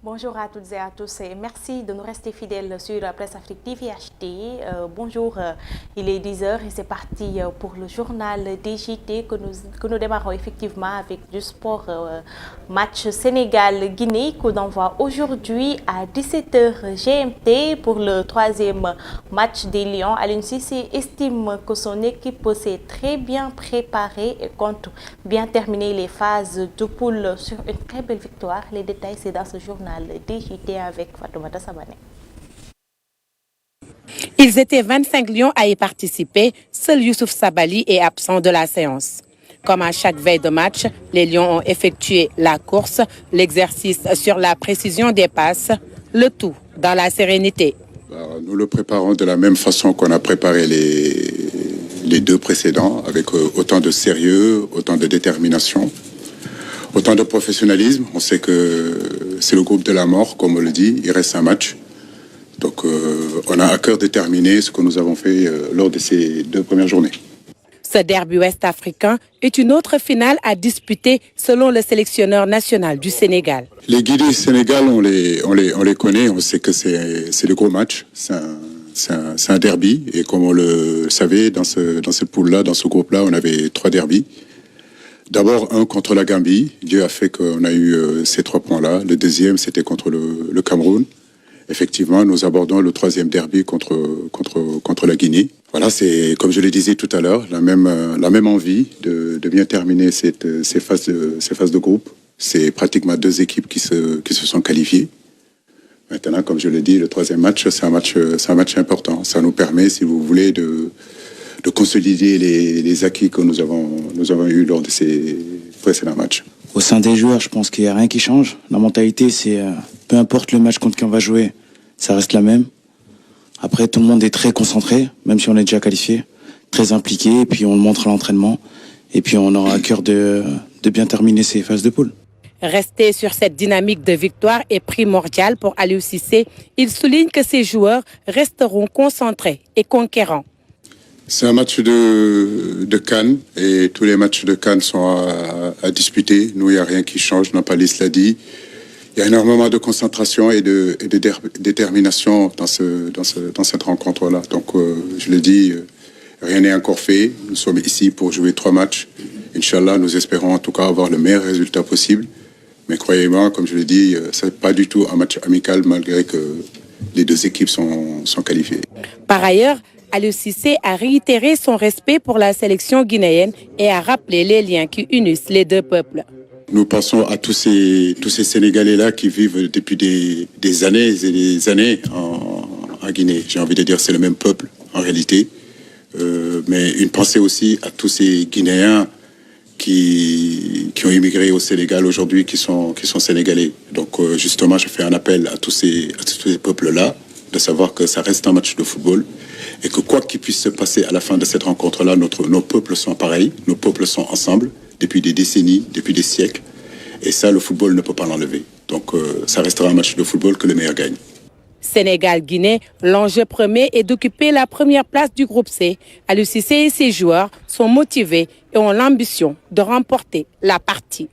Bonjour à toutes et à tous et merci de nous rester fidèles sur la Presse Afrique TV HD. Bonjour, il est 10h et c'est parti pour le journal DJT que nous démarrons effectivement avec du sport. Match Sénégal-Guinée qu'on envoie aujourd'hui à 17h GMT pour le troisième match des Lions. Aliou Cissé estime que son équipe s'est très bien préparée et compte bien terminer les phases de poule sur une très belle victoire. Les détails c'est dans ce journal DJT avec Fatoumata Sabane. Ils étaient 25 Lions à y participer. Seul Youssouf Sabali est absent de la séance. Comme à chaque veille de match, les Lions ont effectué la course, l'exercice sur la précision des passes, le tout dans la sérénité. Nous le préparons de la même façon qu'on a préparé les deux précédents, avec autant de sérieux, autant de détermination, autant de professionnalisme. On sait que c'est le groupe de la mort, comme on le dit, il reste un match. Donc on a à cœur de terminer ce que nous avons fait lors de ces deux premières journées. Ce derby ouest-africain est une autre finale à disputer selon le sélectionneur national du Sénégal. Les Guinéens Sénégal, on les connaît, on sait que c'est le gros match, c'est un derby. Et comme on le savait, dans ce pool-là, dans ce groupe-là, on avait 3 derbys. D'abord, un contre la Gambie. Dieu a fait qu'on a eu ces 3 points-là. Le deuxième, c'était contre le Cameroun. Effectivement, nous abordons le 3e derby contre la Guinée. Voilà, c'est, comme je le disais tout à l'heure, la même envie de bien terminer ces phases de groupe. C'est pratiquement 2 équipes qui se sont qualifiées. Maintenant, comme je le dis, le 3e match, c'est un match important. Ça nous permet, si vous voulez, de consolider les acquis que nous avons eus lors de ces précédents matchs. Au sein des joueurs, je pense qu'il n'y a rien qui change. La mentalité, c'est peu importe le match contre qui on va jouer, ça reste la même. Après, tout le monde est très concentré, même si on est déjà qualifié, très impliqué, et puis on le montre à l'entraînement. Et puis on aura à cœur de bien terminer ces phases de poule. Rester sur cette dynamique de victoire est primordial pour Aliou Cissé. Il souligne que ses joueurs resteront concentrés et conquérants. C'est un match de CAN et tous les matchs de CAN sont à disputer. Nous, il n'y a rien qui change, Nampalis l'a dit. Il y a énormément de concentration et de détermination dans cette rencontre-là. Donc, je le dis, rien n'est encore fait. Nous sommes ici pour jouer 3 matchs. Inch'Allah, nous espérons en tout cas avoir le meilleur résultat possible. Mais croyez-moi, comme je le dis, ce n'est pas du tout un match amical malgré que les 2 équipes sont qualifiées. Par ailleurs, Aliou Cissé a réitéré son respect pour la sélection guinéenne et a rappelé les liens qui unissent les 2 peuples. Nous pensons à tous ces Sénégalais-là qui vivent depuis des années et des années en Guinée. J'ai envie de dire c'est le même peuple en réalité. Mais une pensée aussi à tous ces Guinéens qui ont immigré au Sénégal aujourd'hui, qui sont sénégalais. Donc justement, je fais un appel à tous ces peuples-là de savoir que ça reste un match de football et que quoi qu'il puisse se passer à la fin de cette rencontre-là, nos peuples sont pareils, nos peuples sont ensemble depuis des décennies, depuis des siècles. Et ça, le football ne peut pas l'enlever. Donc ça restera un match de football que le meilleur gagne. Sénégal-Guinée, l'enjeu premier est d'occuper la première place du groupe C. Aliou Cissé et ses joueurs sont motivés et ont l'ambition de remporter la partie.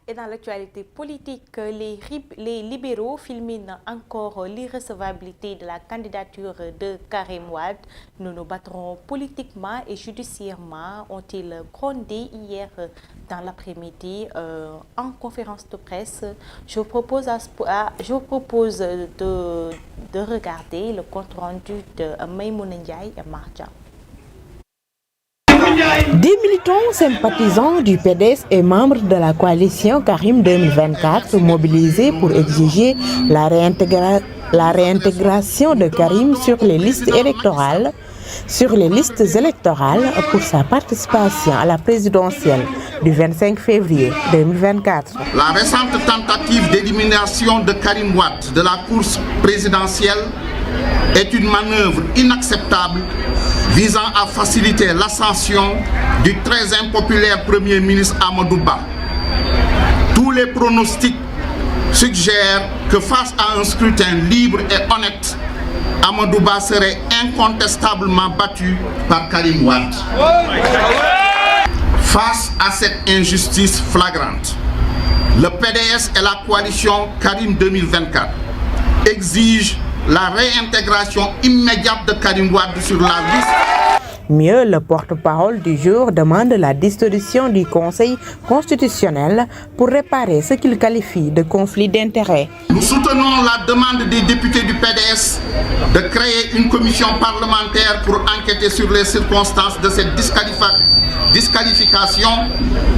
Et dans l'actualité politique, les libéraux fulminent encore l'irrecevabilité de la candidature de Karim Wade. Nous nous battrons politiquement et judiciairement, ont-ils grondé hier dans l'après-midi en conférence de presse. Je vous propose de regarder le compte-rendu de Maïmouna Ndiaye et Marja. Des militants sympathisants du PDS et membres de la coalition Karim 2024 mobilisés pour exiger la réintégration de Karim sur les listes électorales sur les listes électorales pour sa participation à la présidentielle du 25 février 2024. La récente tentative d'élimination de Karim Wade de la course présidentielle est une manœuvre inacceptable visant à faciliter l'ascension du très impopulaire Premier ministre Amadou Ba. Tous les pronostics suggèrent que face à un scrutin libre et honnête, Amadou Ba serait incontestablement battu par Karim Wade. Face à cette injustice flagrante, le PDS et la coalition Karim 2024 exigent la réintégration immédiate de Karim Wade sur la liste. Mieux, le porte-parole du jour demande la dissolution du Conseil constitutionnel pour réparer ce qu'il qualifie de conflit d'intérêts. Nous soutenons la demande des députés du PDS de créer une commission parlementaire pour enquêter sur les circonstances de cette disqualification,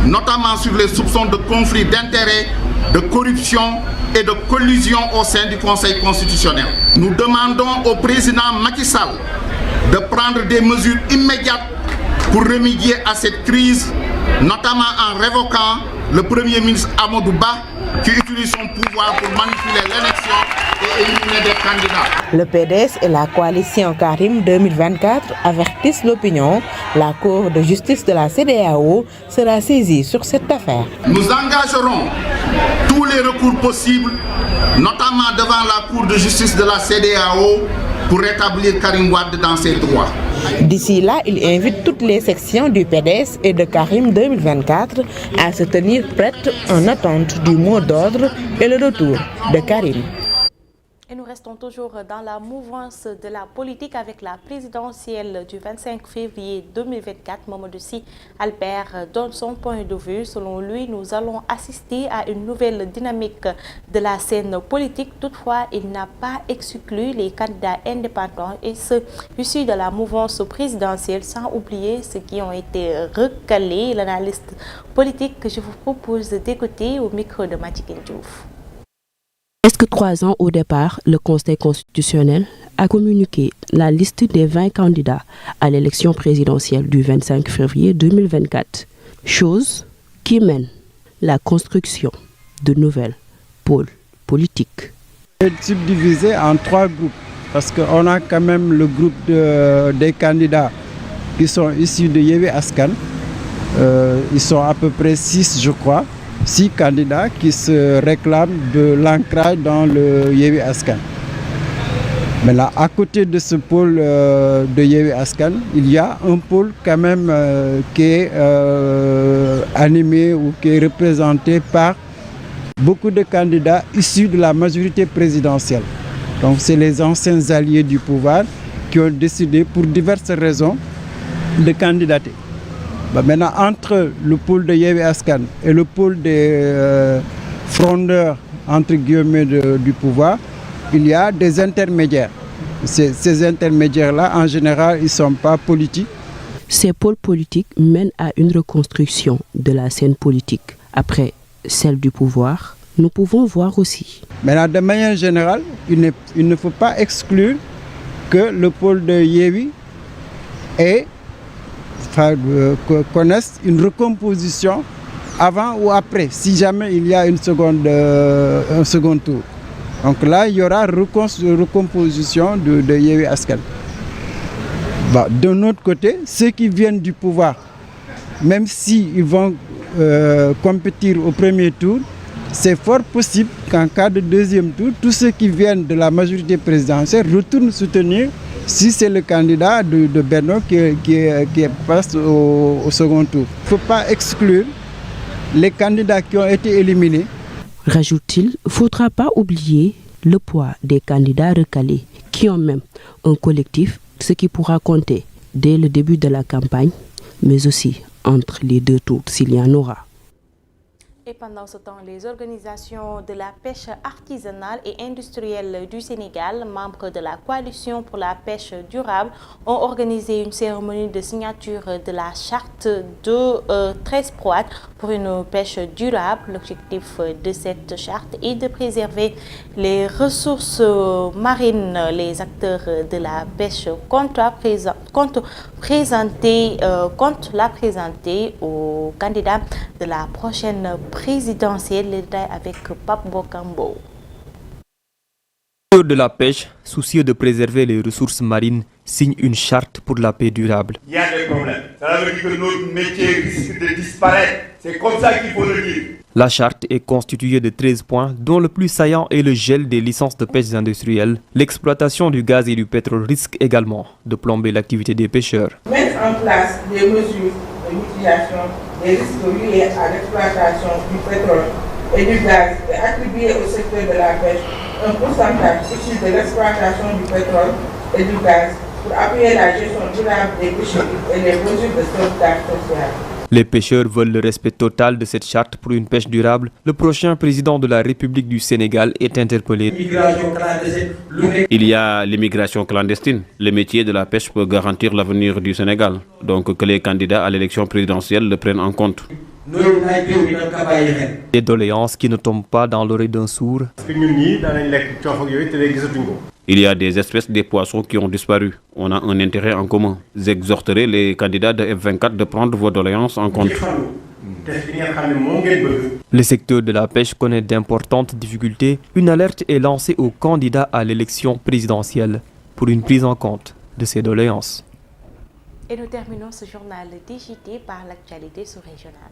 notamment sur les soupçons de conflit d'intérêts, de corruption et de collusion au sein du Conseil constitutionnel. Nous demandons au président Macky Sall de prendre des mesures immédiates pour remédier à cette crise, notamment en révoquant le Premier ministre Amadou Ba qui utilise son pouvoir pour manipuler l'élection et éliminer des candidats. Le PDS et la coalition Karim 2024 avertissent l'opinion. La Cour de justice de la CEDEAO sera saisie sur cette affaire. Nous engagerons tous les recours possibles, notamment devant la Cour de justice de la CEDEAO, pour rétablir Karim Wade dans ses droits. D'ici là, il invite toutes les sections du PDS et de Karim 2024 à se tenir prêtes en attente du mot d'ordre et le retour de Karim. Et nous restons toujours dans la mouvance de la politique avec la présidentielle du 25 février 2024. Mamadou Sy Albert donne son point de vue. Selon lui, nous allons assister à une nouvelle dynamique de la scène politique. Toutefois, il n'a pas exclu les candidats indépendants et ceux issus de la mouvance présidentielle, sans oublier ceux qui ont été recalés. L'analyste politique que je vous propose d'écouter au micro de Madické Diouf. Presque 3 ans au départ, le Conseil constitutionnel a communiqué la liste des 20 candidats à l'élection présidentielle du 25 février 2024, chose qui mène la construction de nouvelles pôles politiques. C'est subdivisé en 3 groupes parce qu'on a quand même le groupe des candidats qui sont issus de Yewwi Askan. Ils sont à peu près 6, je crois. 6 candidats qui se réclament de l'ancrage dans le Yewwi Askan. Mais là, à côté de ce pôle de Yewwi Askan, il y a un pôle quand même qui est animé ou qui est représenté par beaucoup de candidats issus de la majorité présidentielle. Donc c'est les anciens alliés du pouvoir qui ont décidé pour diverses raisons de candidater. Maintenant, entre le pôle de Yewwi Askan et le pôle des frondeurs, entre guillemets, du pouvoir, il y a des intermédiaires. Ces intermédiaires-là, en général, ils ne sont pas politiques. Ces pôles politiques mènent à une reconstruction de la scène politique. Après celle du pouvoir, nous pouvons voir aussi. Maintenant, de manière générale, il ne faut pas exclure que le pôle de Yewwi connaissent une recomposition avant ou après, si jamais il y a un second tour. Donc là, il y aura recomposition de Yewwi Askan. D'un autre côté, ceux qui viennent du pouvoir, même s'ils vont compétir au premier tour, c'est fort possible qu'en cas de deuxième tour, tous ceux qui viennent de la majorité présidentielle retournent soutenir si c'est le candidat de Benno qui passe au second tour. Il ne faut pas exclure les candidats qui ont été éliminés. Rajoute-t-il, il ne faudra pas oublier le poids des candidats recalés qui ont même un collectif, ce qui pourra compter dès le début de la campagne, mais aussi entre les 2 tours s'il y en aura. Et pendant ce temps, les organisations de la pêche artisanale et industrielle du Sénégal, membres de la coalition pour la pêche durable, ont organisé une cérémonie de signature de la charte de 13 proies pour une pêche durable. L'objectif de cette charte est de préserver les ressources marines. Les acteurs de la pêche comptent la présenter aux candidats de la prochaine présidentielle. Les détails avec Pape Bokambo. De la pêche, soucieux de préserver les ressources marines, signe une charte pour la paix durable. Il y a des problèmes. Ça veut dire que notre métier risque de disparaître. C'est comme ça qu'il faut le dire. La charte est constituée de 13 points, dont le plus saillant est le gel des licences de pêche industrielles. L'exploitation du gaz et du pétrole risque également de plomber l'activité des pêcheurs. Mettre en place des mesures de mitigation des risques liés à l'exploitation du pétrole et du gaz et attribuer au secteur de la pêche un pourcentage issu de l'exploitation du pétrole et du gaz pour appuyer la gestion durable des pêcheries et les mesures de sauvegarde sociale. Les pêcheurs veulent le respect total de cette charte pour une pêche durable. Le prochain président de la République du Sénégal est interpellé. Il y a l'immigration clandestine. Le métier de la pêche peut garantir l'avenir du Sénégal. Donc que les candidats à l'élection présidentielle le prennent en compte. Des doléances qui ne tombent pas dans l'oreille d'un sourd. Il y a des espèces de poissons qui ont disparu. On a un intérêt en commun. J'exhorterai les candidats de F24 de prendre vos doléances en compte. Le secteur de la pêche connaît d'importantes difficultés. Une alerte est lancée aux candidats à l'élection présidentielle pour une prise en compte de ces doléances. Et nous terminons ce journal DJT par l'actualité sous-régionale.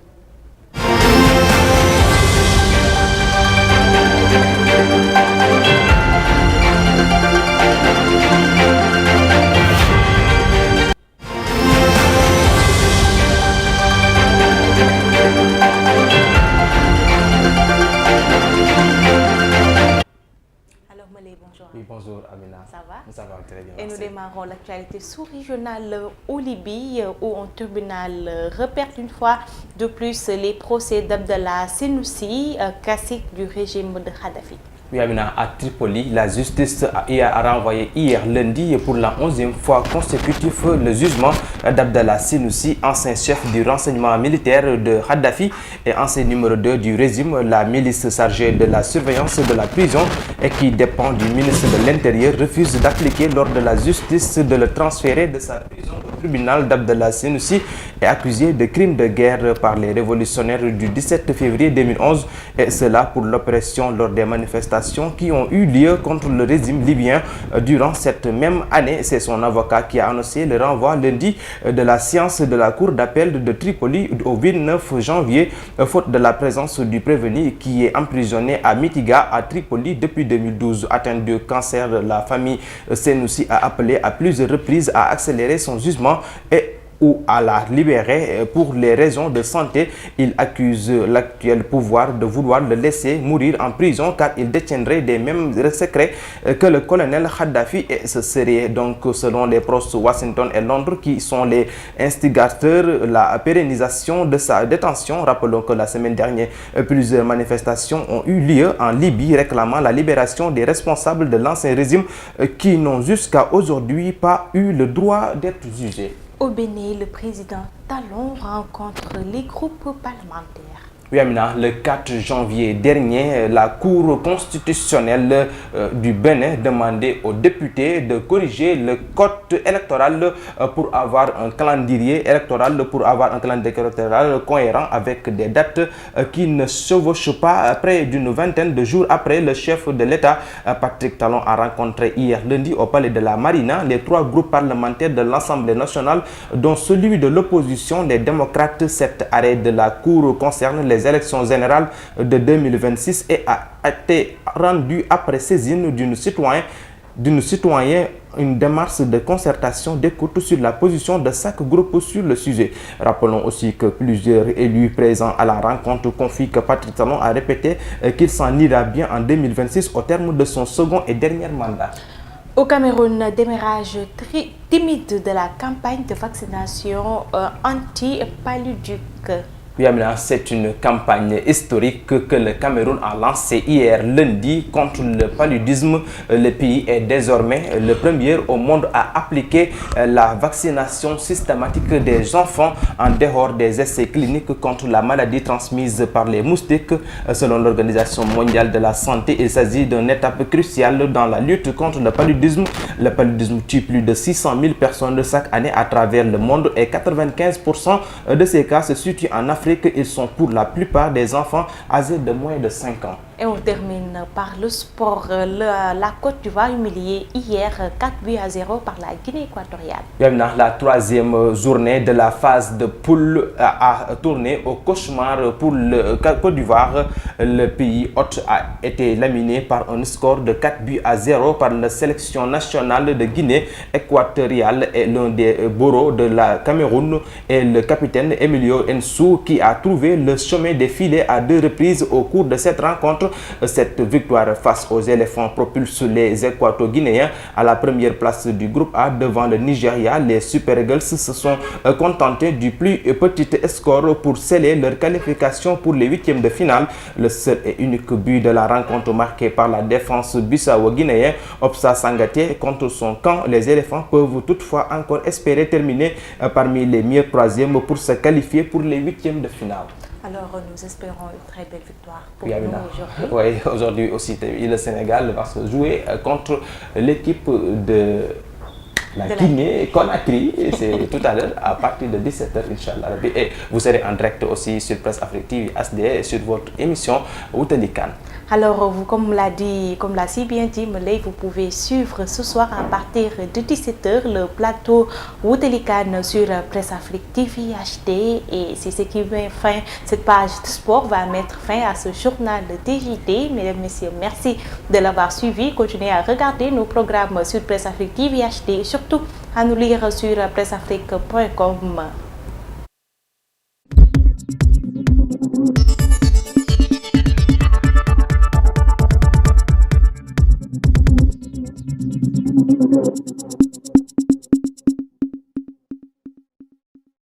Oui, bonjour Amina. Ça va? Ça va très bien. Et merci. nous démarrons l'actualité sous-régionale au Libye où un tribunal repère une fois de plus les procès d'Abdallah Senoussi, classique du régime de Kadhafi. Oui, Amina, à Tripoli, la justice a renvoyé hier lundi pour la 11e fois consécutive le jugement d'Abdallah Senoussi, ancien chef du renseignement militaire de Kadhafi et ancien numéro 2 du régime, la milice chargée de la surveillance de la prison et qui dépend du ministre de l'Intérieur, refuse d'appliquer l'ordre de la justice de le transférer de sa prison au tribunal d'Abdallah Senoussi est accusé de crimes de guerre par les révolutionnaires du 17 février 2011 et cela pour l'oppression lors des manifestations qui ont eu lieu contre le régime libyen durant cette même année. C'est son avocat qui a annoncé le renvoi lundi de la séance de la cour d'appel de Tripoli au 29 janvier, faute de la présence du prévenu qui est emprisonné à Mitiga à Tripoli depuis 2012. Atteint de cancer, la famille Senoussi a appelé à plusieurs reprises à accélérer son jugement ou à la libérer pour les raisons de santé. Il accuse l'actuel pouvoir de vouloir le laisser mourir en prison car il détiendrait des mêmes secrets que le colonel Kadhafi et ce serait donc selon les proches Washington et Londres qui sont les instigateurs la pérennisation de sa détention. Rappelons que la semaine dernière plusieurs manifestations ont eu lieu en Libye réclamant la libération des responsables de l'ancien régime qui n'ont jusqu'à aujourd'hui pas eu le droit d'être jugés. Au Bénin, le président Talon rencontre les groupes parlementaires. Oui, Amina, le 4 janvier dernier, la Cour constitutionnelle du Bénin demandait aux députés de corriger le code électoral pour avoir un calendrier électoral, cohérent avec des dates qui ne chevauchent pas. Près d'une vingtaine de jours après, le chef de l'État, Patrick Talon, a rencontré hier lundi au palais de la Marina les 3 groupes parlementaires de l'Assemblée nationale, dont celui de l'opposition, les démocrates. Cet arrêt de la Cour concerne les élections générales de 2026 et a été rendu après saisine d'une citoyen, une démarche de concertation d'écoute sur la position de chaque groupe sur le sujet. Rappelons aussi que plusieurs élus présents à la rencontre confient que Patrick Talon a répété qu'il s'en ira bien en 2026 au terme de son second et dernier mandat. Au Cameroun, démarrage timide de la campagne de vaccination anti-paludique. Oui, Amina, c'est une campagne historique que le Cameroun a lancée hier lundi contre le paludisme. Le pays est désormais le premier au monde à appliquer la vaccination systématique des enfants en dehors des essais cliniques contre la maladie transmise par les moustiques. Selon l'Organisation mondiale de la santé, il s'agit d'une étape cruciale dans la lutte contre le paludisme. Le paludisme tue plus de 600 000 personnes chaque année à travers le monde et 95% de ces cas se situent en Afrique. Ils sont pour la plupart des enfants âgés de moins de 5 ans. Et on termine par le sport. La Côte d'Ivoire humiliée hier 4-0 par la Guinée équatoriale. La troisième journée de la phase de poule a tourné au cauchemar pour le Côte d'Ivoire. Le pays hôte a été laminé par un score de 4-0 par la sélection nationale de Guinée équatoriale et l'un des bourreaux de la Cameroun et le capitaine Emilio Nsou qui a trouvé le chemin des filets à 2 reprises au cours de cette rencontre. Cette victoire face aux éléphants propulse les Équato-Guinéens à la première place du groupe A devant le Nigeria. Les Super Eagles se sont contentés du plus petit score pour sceller leur qualification pour les 8e de finale. Le seul et unique but de la rencontre marqué par la défense bissau-guinéenne Opsa Sangaté contre son camp. Les éléphants peuvent toutefois encore espérer terminer parmi les meilleurs 3e pour se qualifier pour les 8e de finale. Alors, nous espérons une très belle victoire pour nous aujourd'hui. Oui, aujourd'hui aussi, le Sénégal va se jouer contre l'équipe de la Guinée, Conakry. C'est tout à l'heure à partir de 17h, Inch'Allah. Et vous serez en direct aussi sur Presse Afrique TV HD et sur votre émission Outelikan. Alors, vous, comme l'a si bien dit Melay, vous pouvez suivre ce soir à partir de 17h le plateau Outelikan sur Presse Afrique TV HD. Et c'est ce qui met fin, cette page de sport va mettre fin à ce journal de TJT. Mesdames, Messieurs, merci de l'avoir suivi. Continuez à regarder nos programmes sur Presse Afrique TV HD et surtout à nous lire sur presseafrique.com.